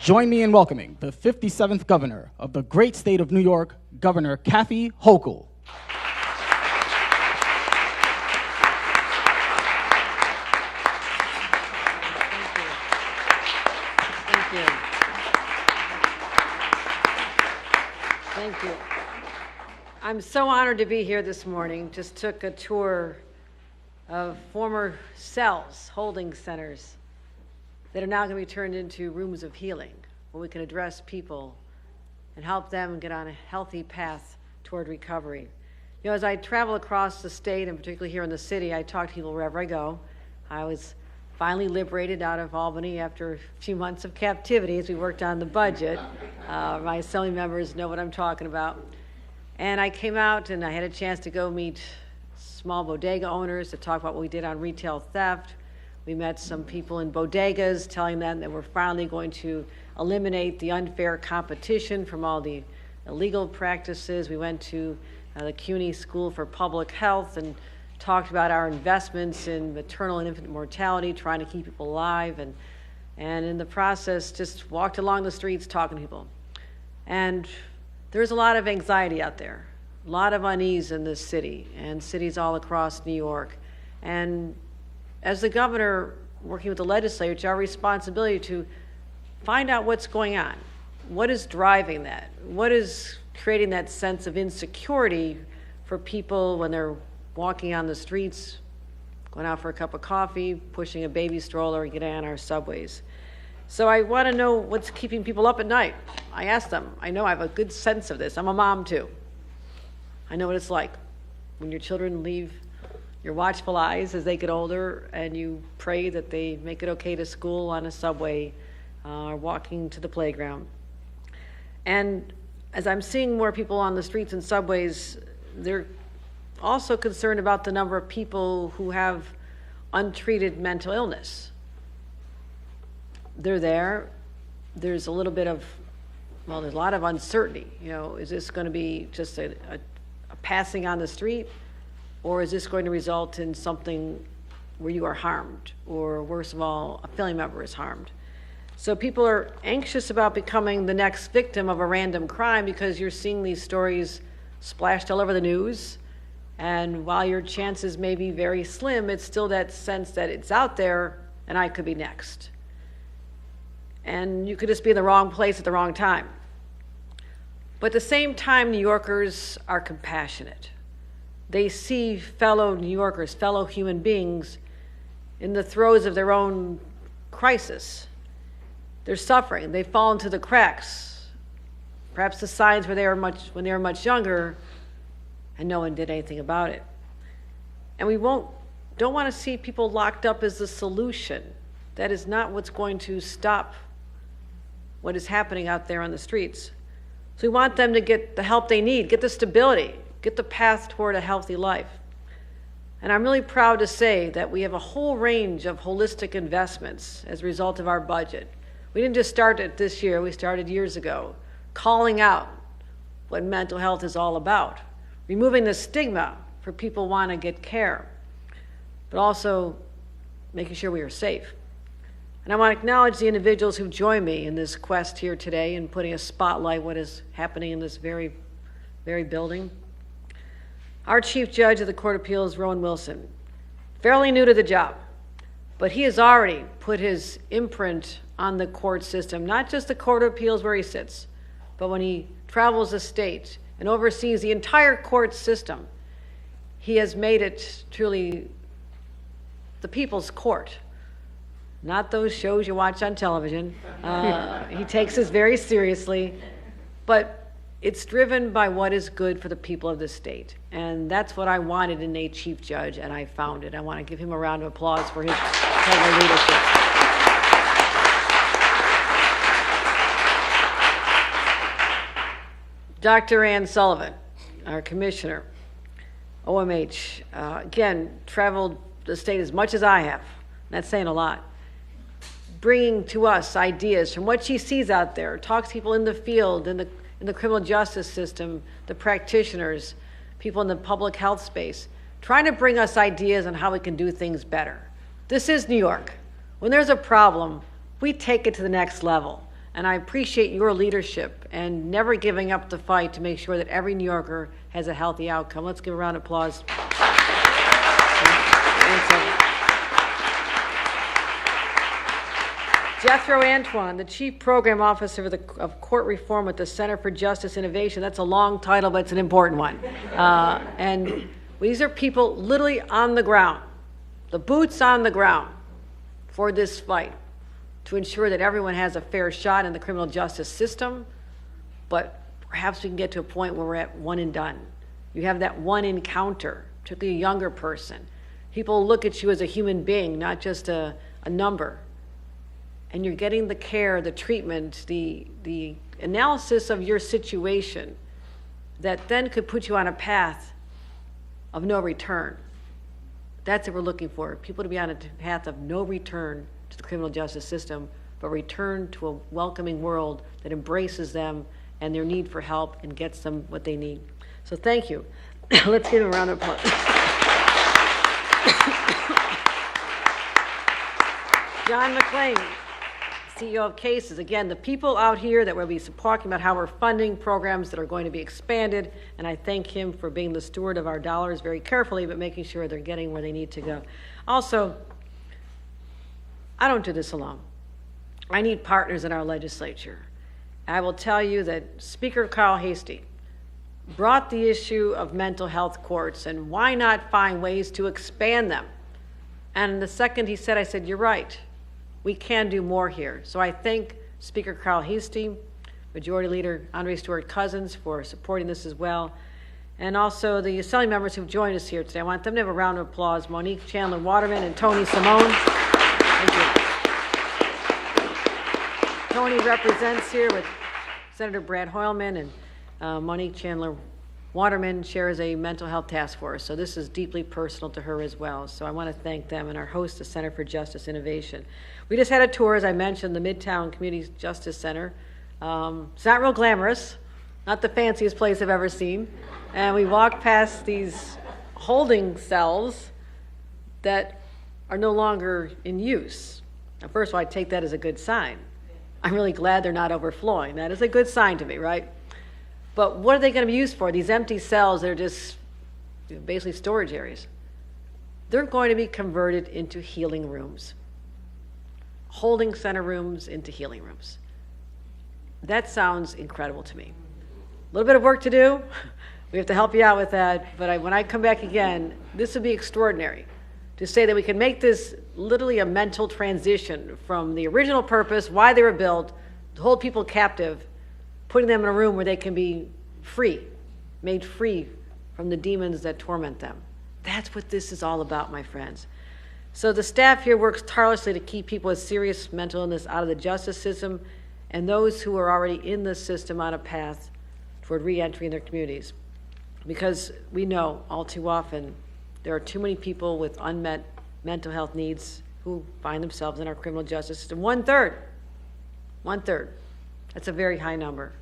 Join me in welcoming the 57th governor of the great state of New York, Governor Kathy Hochul. Thank you. I'm so honored to be here this morning. Just took a tour of former cells, holding centers, that are now going to be turned into rooms of healing, where we can address people and help them get on a healthy path toward recovery. You know, as I travel across the state, and particularly here in the city, I talk to people wherever I go. I was finally liberated out of Albany after a few months of captivity as we worked on the budget. My assembly members know what I'm talking about. And I came out and I had a chance to go meet small bodega owners to talk about what we did on retail theft. We met some people in bodegas telling them that we're finally going to eliminate the unfair competition from all the illegal practices. We went to the CUNY School for Public Health and talked about our investments in maternal and infant mortality, trying to keep people alive, and in the process just walked along the streets talking to people. And there's a lot of anxiety out there, a lot of unease in this city and cities all across New York. And as the governor, working with the legislature, it's our responsibility to find out what's going on. What is driving that? What is creating that sense of insecurity for people when they're walking on the streets, going out for a cup of coffee, pushing a baby stroller, and getting on our subways? So I want to know what's keeping people up at night. I ask them. I know I have a good sense of this. I'm a mom too. I know what it's like when your children leave your watchful eyes as they get older, and you pray that they make it okay to school on a subway or walking to the playground. And as I'm seeing more people on the streets and subways, they're also concerned about the number of people who have untreated mental illness. They're there. There's a little bit of, well, there's a lot of uncertainty. You know, is this going to be just a passing on the street? Or is this going to result in something where you are harmed, or worse of all, a family member is harmed? So people are anxious about becoming the next victim of a random crime because you're seeing these stories splashed all over the news. And while your chances may be very slim, it's still that sense that it's out there and I could be next. And you could just be in the wrong place at the wrong time. But at the same time, New Yorkers are compassionate. They see fellow New Yorkers, fellow human beings, in the throes of their own crisis. They're suffering. They fall into the cracks. Perhaps the signs when they were much younger, and no one did anything about it. And we don't want to see people locked up as the solution. That is not what's going to stop what is happening out there on the streets. So we want them to get the help they need, get the stability, get the path toward a healthy life. And I'm really proud to say that we have a whole range of holistic investments as a result of our budget. We didn't just start it this year, we started years ago, calling out what mental health is all about, removing the stigma for people who want to get care, but also making sure we are safe. And I want to acknowledge the individuals who joined me in this quest here today in putting a spotlight on what is happening in this very, very building. Our Chief Judge of the Court of Appeals, Rowan Wilson, fairly new to the job, but he has already put his imprint on the court system, not just the Court of Appeals where he sits, but when he travels the state and oversees the entire court system, he has made it truly the people's court, not those shows you watch on television. He takes this very seriously, but it's driven by what is good for the people of the state. And that's what I wanted in a chief judge, and I found it. I want to give him a round of applause for his incredible leadership. Dr. Ann Sullivan, our commissioner, OMH, again, traveled the state as much as I have. That's saying a lot. Bringing to us ideas from what she sees out there, talks to people in the field, in the criminal justice system, the practitioners, people in the public health space, trying to bring us ideas on how we can do things better. This is New York. When there's a problem, we take it to the next level. And I appreciate your leadership and never giving up the fight to make sure that every New Yorker has a healthy outcome. Let's give a round of applause. Jethro Antoine, the Chief Program Officer of Court Reform at the Center for Justice Innovation. That's a long title, but it's an important one. And these are people literally on the ground, the boots on the ground for this fight to ensure that everyone has a fair shot in the criminal justice system, but perhaps we can get to a point where we're at one and done. You have that one encounter, particularly a younger person. People look at you as a human being, not just a number. And you're getting the care, the treatment, the analysis of your situation that then could put you on a path of no return. That's what we're looking for, people to be on a path of no return to the criminal justice system, but return to a welcoming world that embraces them and their need for help and gets them what they need. So thank you. Let's give them a round of applause. John McClain, CEO of Cases. Again, the people out here that we'll be talking about how we're funding programs that are going to be expanded, and I thank him for being the steward of our dollars very carefully, but making sure they're getting where they need to go. Also, I don't do this alone. I need partners in our legislature. I will tell you that Speaker Carl Hastie brought the issue of mental health courts, and why not find ways to expand them? And the second he said, I said, you're right. We can do more here. So I thank Speaker Carl Hastie, Majority Leader Andre Stewart Cousins for supporting this as well, and also the Assembly members who've joined us here today. I want them to have a round of applause. Monique Chandler Waterman and Tony Simone. Thank you. Tony represents here with Senator Brad Hoylman, and Monique Chandler Waterman chairs a mental health task force, so this is deeply personal to her as well. So I want to thank them and our host, the Center for Justice Innovation. We just had a tour, as I mentioned, the Midtown Community Justice Center. It's not real glamorous, not the fanciest place I've ever seen. And we walked past these holding cells that are no longer in use. Now, first of all, I take that as a good sign. I'm really glad they're not overflowing. That is a good sign to me, right? But what are they going to be used for? These empty cells, they're just basically storage areas. They're going to be converted into healing rooms, holding center rooms into healing rooms. That sounds incredible to me. A little bit of work to do. We have to help you out with that. But when I come back again, this would be extraordinary to say that we can make this literally a mental transition from the original purpose, why they were built, to hold people captive, putting them in a room where they can be free, made free from the demons that torment them. That's what this is all about, my friends. So the staff here works tirelessly to keep people with serious mental illness out of the justice system and those who are already in the system on a path toward re-entry in their communities. Because we know all too often there are too many people with unmet mental health needs who find themselves in our criminal justice system. One third. That's a very high number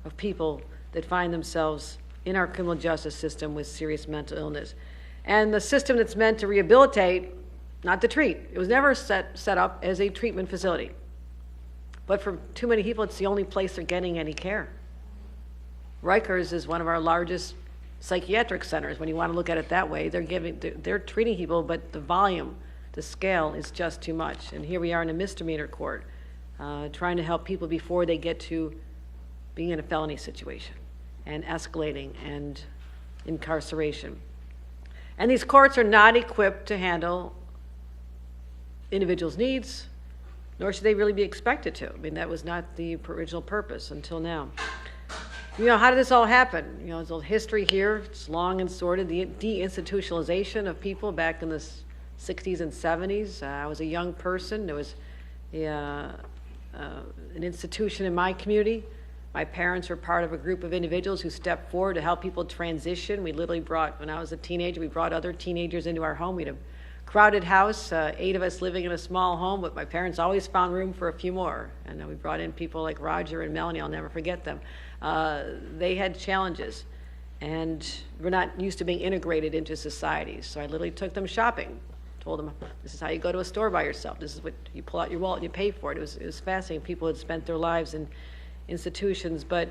of people that find themselves in our criminal justice system with serious mental illness. And the system that's meant to rehabilitate, not to treat. It was never set up as a treatment facility. But for too many people, it's the only place they're getting any care. Rikers is one of our largest psychiatric centers. When you want to look at it that way, they're treating people, but the volume, the scale is just too much. And here we are in a misdemeanor court, trying to help people before they get to being in a felony situation and escalating and incarceration. And these courts are not equipped to handle individuals' needs, nor should they really be expected to. I mean, that was not the original purpose until now. You know, how did this all happen? You know, there's a history here. It's long and sordid. The deinstitutionalization of people back in the 60s and 70s. I was a young person. There was an institution in my community. My parents were part of a group of individuals who stepped forward to help people transition. We literally brought, when I was a teenager, we brought other teenagers into our home. We had a crowded house, 8 of us living in a small home, but my parents always found room for a few more. And we brought in people like Roger and Melanie. I'll never forget them. They had challenges and were not used to being integrated into society. So I literally took them shopping, told them, this is how you go to a store by yourself. This is what you pull out your wallet and you pay for it. It was fascinating. People had spent their lives in institutions, but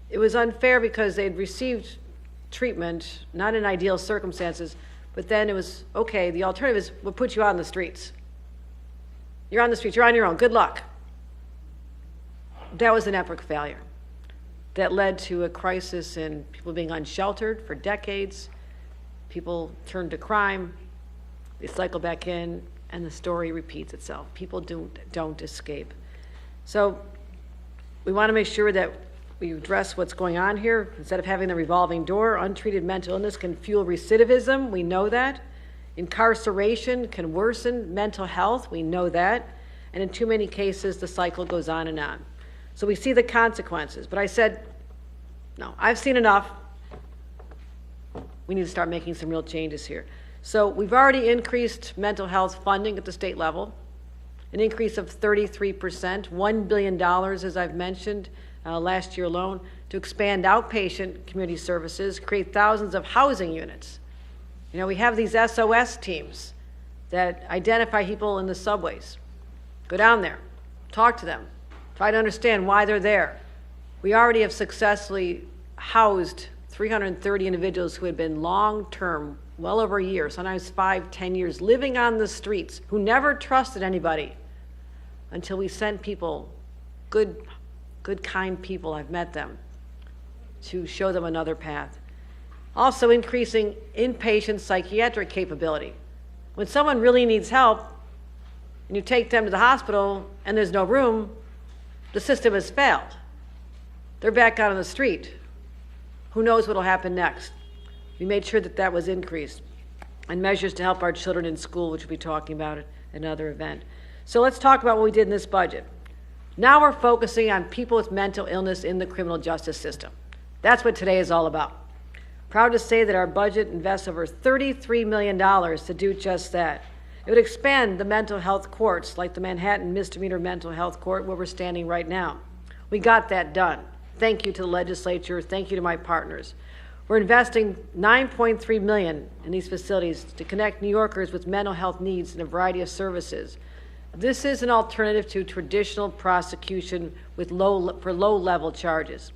it was unfair because they'd received treatment, not in ideal circumstances, but then it was, okay, the alternative is we'll put you out on the streets. You're on the streets, you're on your own, good luck. That was an epic failure. That led to a crisis in people being unsheltered for decades. People turned to crime, they cycle back in, and the story repeats itself. People don't escape. So we want to make sure that we address what's going on here. Instead of having the revolving door, untreated mental illness can fuel recidivism, we know that. Incarceration can worsen mental health, we know that. And in too many cases, the cycle goes on and on. So we see the consequences. But I said, no, I've seen enough. We need to start making some real changes here. So we've already increased mental health funding at the state level, an increase of 33%, $1 billion, as I've mentioned, last year alone, to expand outpatient community services, create thousands of housing units. You know, we have these SOS teams that identify people in the subways. Go down there, talk to them, try to understand why they're there. We already have successfully housed 330 individuals who had been long-term, well over a year, sometimes 5, 10 years, living on the streets, who never trusted anybody until we sent people, good, kind people, I've met them, to show them another path. Also increasing inpatient psychiatric capability. When someone really needs help, and you take them to the hospital and there's no room, the system has failed. They're back out on the street. Who knows what will happen next? We made sure that that was increased. And measures to help our children in school, which we'll be talking about at another event. So let's talk about what we did in this budget. Now we're focusing on people with mental illness in the criminal justice system. That's what today is all about. Proud to say that our budget invests over $33 million to do just that. It would expand the mental health courts, like the Manhattan Misdemeanor Mental Health Court, where we're standing right now. We got that done. Thank you to the legislature. Thank you to my partners. We're investing $9.3 million in these facilities to connect New Yorkers with mental health needs in a variety of services. This is an alternative to traditional prosecution with low-level charges.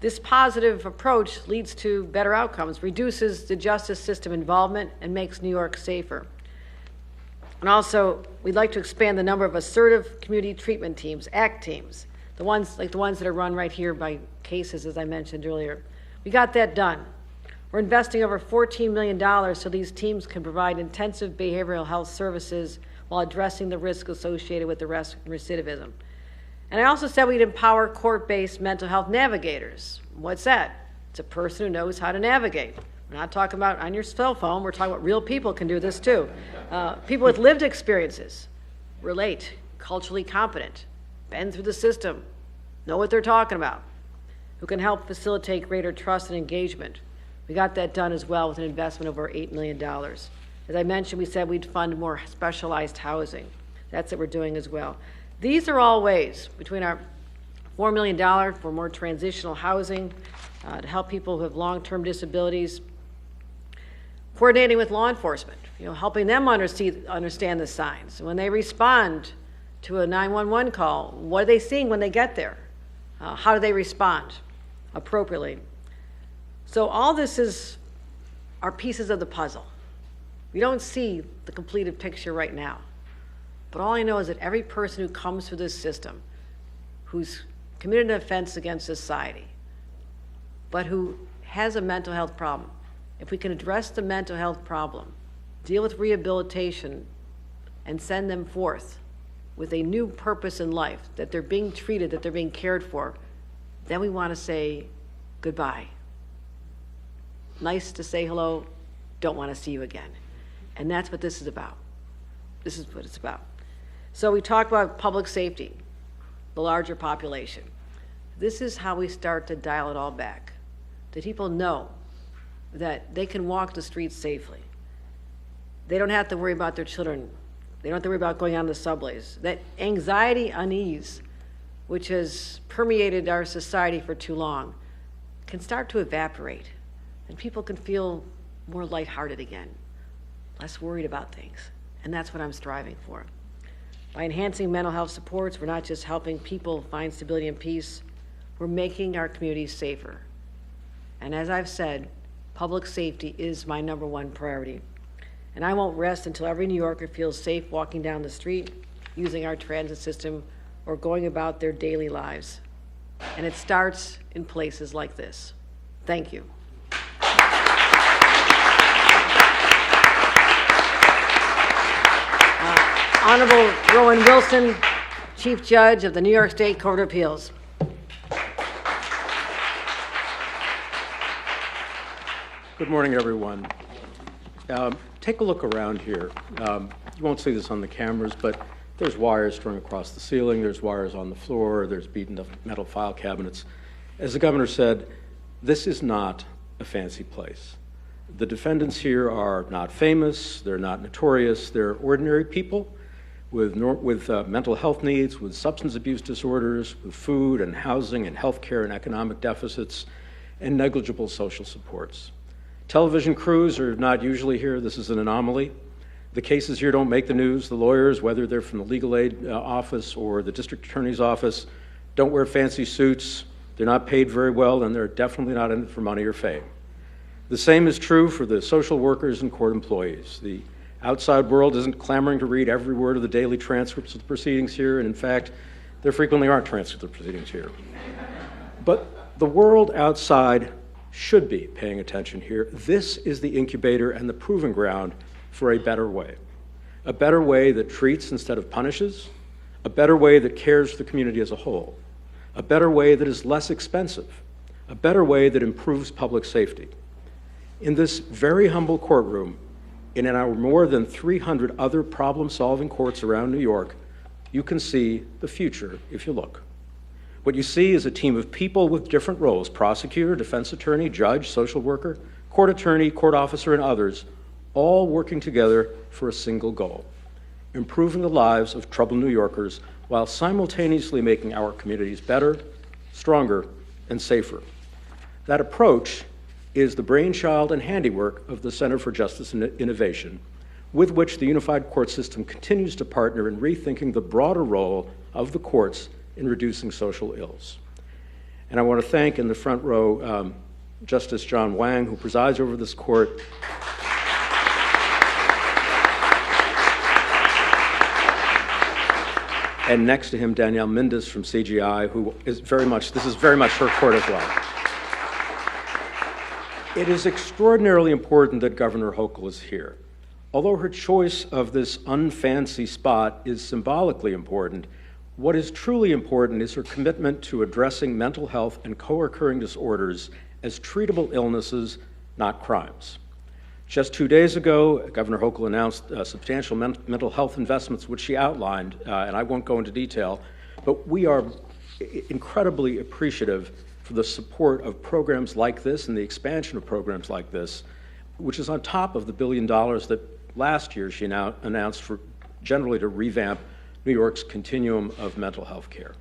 This positive approach leads to better outcomes, reduces the justice system involvement, and makes New York safer. And also, we'd like to expand the number of assertive community treatment teams, ACT teams, the ones that are run right here by cases, as I mentioned earlier. We got that done. We're investing over $14 million so these teams can provide intensive behavioral health services while addressing the risk associated with arrest and recidivism. And I also said we'd empower court-based mental health navigators. What's that? It's a person who knows how to navigate. We're not talking about on your cell phone. We're talking about real people can do this too. People with lived experiences, relate, culturally competent, been through the system, know what they're talking about, who can help facilitate greater trust and engagement. We got that done as well with an investment of over $8 million. As I mentioned, we said we'd fund more specialized housing. That's what we're doing as well. These are all ways, between our $4 million for more transitional housing, to help people who have long-term disabilities, coordinating with law enforcement, helping them understand the signs. When they respond to a 911 call, what are they seeing when they get there? How do they respond appropriately? So all this are pieces of the puzzle. We don't see the completed picture right now. But all I know is that every person who comes through this system, who's committed an offense against society, but who has a mental health problem, if we can address the mental health problem, deal with rehabilitation, and send them forth with a new purpose in life, that they're being treated, that they're being cared for, then we want to say goodbye. Nice to say hello, don't want to see you again. And that's what this is about. This is what it's about. So we talk about public safety, the larger population. This is how we start to dial it all back. That people know that they can walk the streets safely. They don't have to worry about their children. They don't have to worry about going on the subways. That anxiety, unease, which has permeated our society for too long, can start to evaporate. And people can feel more lighthearted again. less worried about things. And that's what I'm striving for. By enhancing mental health supports, we're not just helping people find stability and peace, we're making our communities safer. And as I've said, public safety is my #1 priority. And I won't rest until every New Yorker feels safe walking down the street, using our transit system, or going about their daily lives. And it starts in places like this. Thank you. Honorable Rowan Wilson, Chief Judge of the New York State Court of Appeals. Good morning, everyone. Take a look around here. You won't see this on the cameras, but there's wires strung across the ceiling, there's wires on the floor, there's beaten up metal file cabinets. As the governor said, this is not a fancy place. The defendants here are not famous, they're not notorious, they're ordinary people with mental health needs, with substance abuse disorders, with food and housing and healthcare and economic deficits, and negligible social supports. Television crews are not usually here. This is an anomaly. The cases here don't make the news. The lawyers, whether they're from the legal aid office or the district attorney's office, don't wear fancy suits. They're not paid very well, and they're definitely not in it for money or fame. The same is true for the social workers and court employees. The outside world isn't clamoring to read every word of the daily transcripts of the proceedings here, and in fact, there frequently aren't transcripts of the proceedings here. But the world outside should be paying attention here. This is the incubator and the proving ground for a better way that treats instead of punishes, a better way that cares for the community as a whole, a better way that is less expensive, a better way that improves public safety. In this very humble courtroom, and in our more than 300 other problem-solving courts around New York, you can see the future if you look. What you see is a team of people with different roles: prosecutor, defense attorney, judge, social worker, court attorney, court officer, and others, all working together for a single goal: improving the lives of troubled New Yorkers while simultaneously making our communities better, stronger, and safer. That approach is the brainchild and handiwork of the Center for Justice and Innovation, with which the unified court system continues to partner in rethinking the broader role of the courts in reducing social ills. And I want to thank, in the front row, Justice John Wang, who presides over this court. And next to him, Danielle Mindus from CGI, who is this is very much her court as well. It is extraordinarily important that Governor Hochul is here. Although her choice of this unfancy spot is symbolically important, what is truly important is her commitment to addressing mental health and co-occurring disorders as treatable illnesses, not crimes. Just 2 days ago, Governor Hochul announced substantial mental health investments, which she outlined, and I won't go into detail, but we are incredibly appreciative for the support of programs like this and the expansion of programs like this, which is on top of the $1 billion that last year she now announced for generally to revamp New York's continuum of mental health care.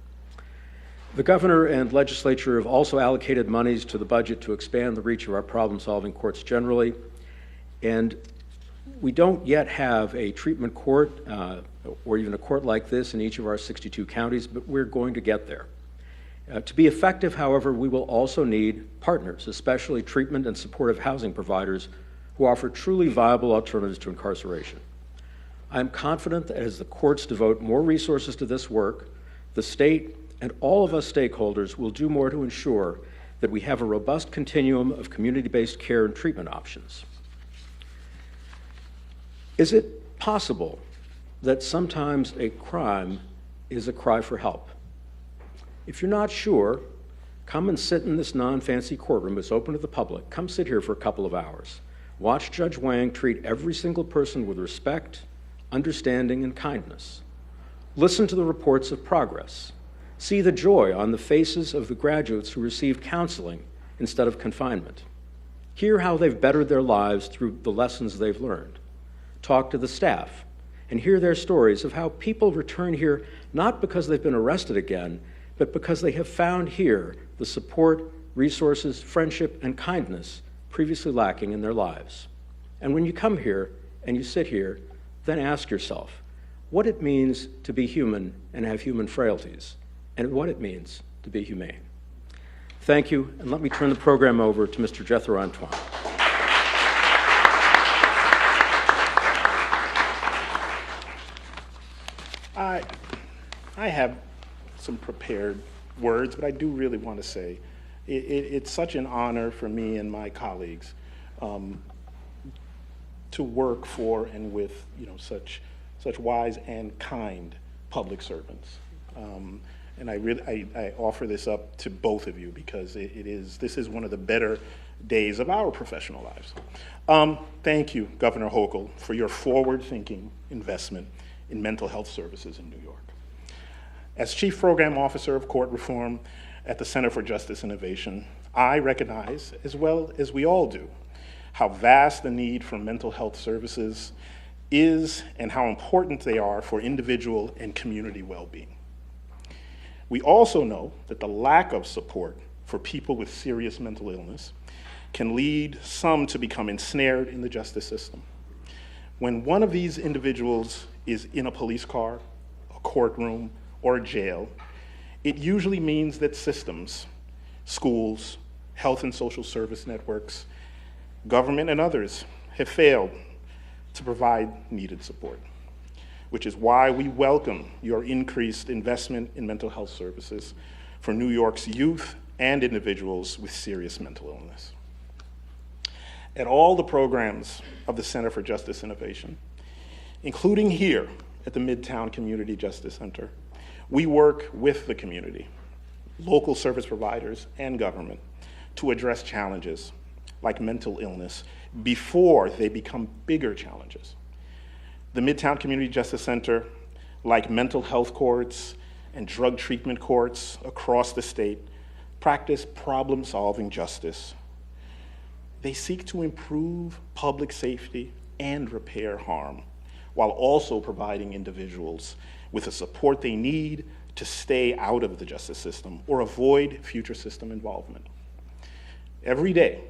The governor and legislature have also allocated monies to the budget to expand the reach of our problem-solving courts generally, and we don't yet have a treatment court or even a court like this in each of our 62 counties, but we're going to get there. To be effective, however, we will also need partners, especially treatment and supportive housing providers who offer truly viable alternatives to incarceration. I am confident that as the courts devote more resources to this work, the state and all of us stakeholders will do more to ensure that we have a robust continuum of community-based care and treatment options. Is it possible that sometimes a crime is a cry for help? If you're not sure, come and sit in this non-fancy courtroom. It's open to the public. Come sit here for a couple of hours. Watch Judge Wang treat every single person with respect, understanding, and kindness. Listen to the reports of progress. See the joy on the faces of the graduates who received counseling instead of confinement. Hear how they've bettered their lives through the lessons they've learned. Talk to the staff and hear their stories of how people return here not because they've been arrested again, but because they have found here the support, resources, friendship, and kindness previously lacking in their lives. And when you come here, and you sit here, then ask yourself what it means to be human and have human frailties, and what it means to be humane. Thank you, and let me turn the program over to Mr. Jethro Antoine. I have some prepared words, but I do really want to say it's such an honor for me and my colleagues to work for and with such wise and kind public servants. And I offer this up to both of you because this is one of the better days of our professional lives. Thank you, Governor Hochul, for your forward-thinking investment in mental health services in New York. As Chief Program Officer of Court Reform at the Center for Justice Innovation, I recognize, as well as we all do, how vast the need for mental health services is and how important they are for individual and community well-being. We also know that the lack of support for people with serious mental illness can lead some to become ensnared in the justice system. When one of these individuals is in a police car, a courtroom, or a jail, it usually means that systems, schools, health and social service networks, government, and others have failed to provide needed support, which is why we welcome your increased investment in mental health services for New York's youth and individuals with serious mental illness. At all the programs of the Center for Justice Innovation, including here at the Midtown Community Justice Center, we work with the community, local service providers, and government to address challenges like mental illness before they become bigger challenges. The Midtown Community Justice Center, like mental health courts and drug treatment courts across the state, practice problem-solving justice. They seek to improve public safety and repair harm, while also providing individuals with the support they need to stay out of the justice system or avoid future system involvement. Every day,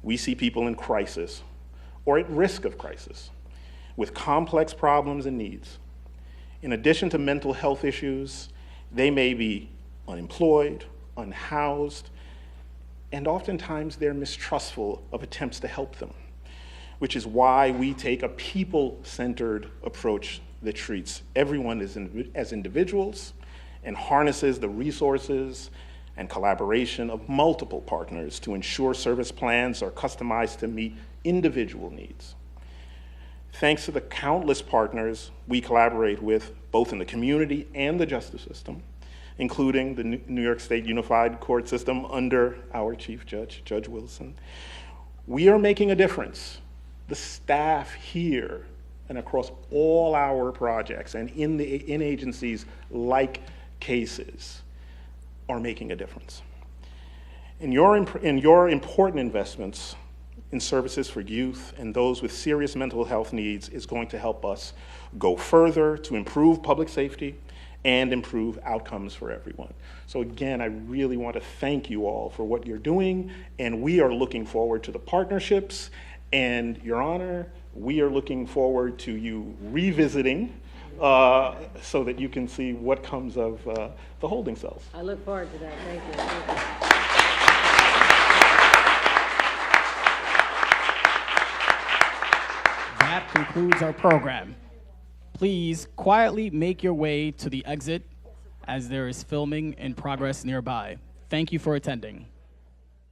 we see people in crisis or at risk of crisis with complex problems and needs. In addition to mental health issues, they may be unemployed, unhoused, and oftentimes they're mistrustful of attempts to help them, which is why we take a people-centered approach that treats everyone as individuals and harnesses the resources and collaboration of multiple partners to ensure service plans are customized to meet individual needs. Thanks to the countless partners we collaborate with, both in the community and the justice system, including the New York State Unified Court System under our Chief Judge, Judge Wilson, we are making a difference. The staff here and across all our projects and in agencies like cases are making a difference. In your important investments in services for youth and those with serious mental health needs is going to help us go further to improve public safety and improve outcomes for everyone. So again, I really want to thank you all for what you're doing, and we are looking forward to the partnerships. And Your Honor, we are looking forward to you revisiting so that you can see what comes of the holding cells. I look forward to that. Thank you. That concludes our program. Please quietly make your way to the exit as there is filming in progress nearby. Thank you for attending.